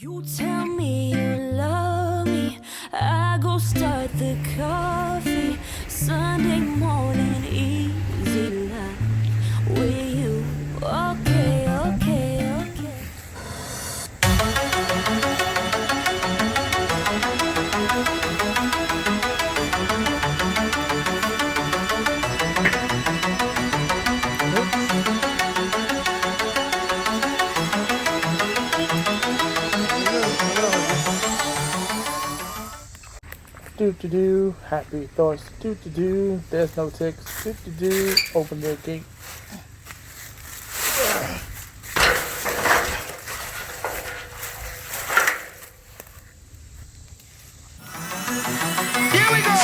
You tell me you love me, I go start the coffee. Sunday morning, easy line with you. Okay, okay, okay. Do happy thoughts. Do there's no ticks. Do open the gate. Here we go.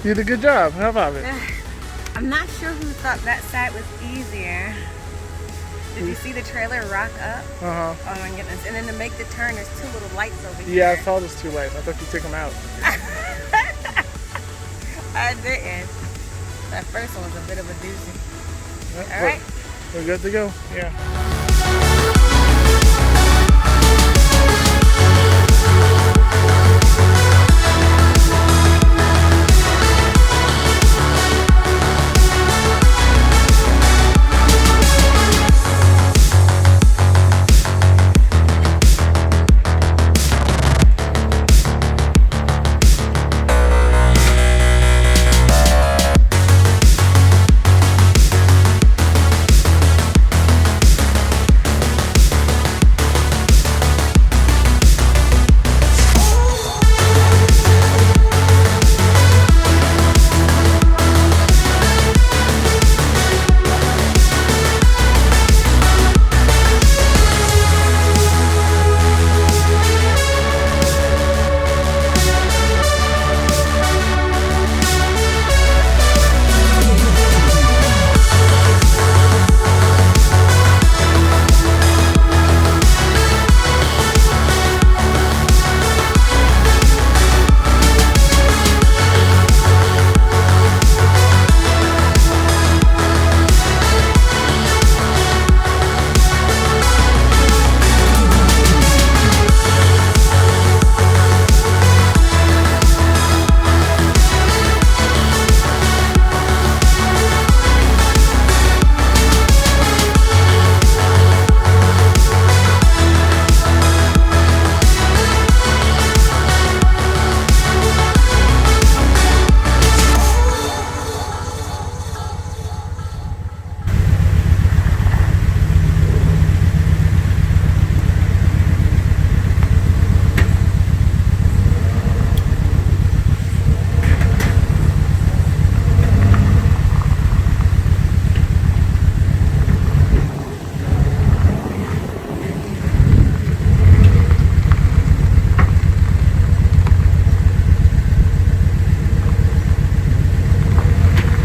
You did a good job. How about it? I'm not sure who thought that side was easier. Did you see the trailer rock up? Uh huh. Oh my goodness. And then to make the turn, there's two little lights over here. Yeah, I saw those 2 lights. I thought you took them out. I didn't. That first one was a bit of a doozy. Yep, All right. We're good to go. Yeah.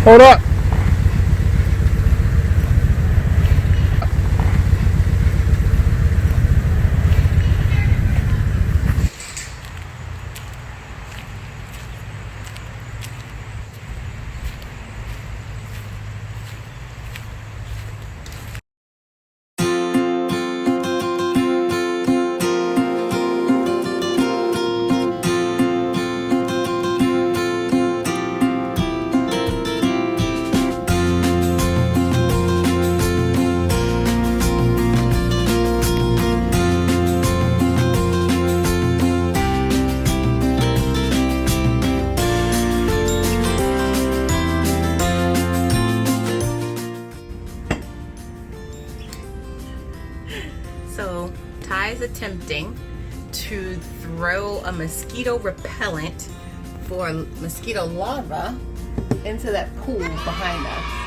Hold up. So Ty is attempting to throw a mosquito repellent for mosquito larvae into that pool behind us.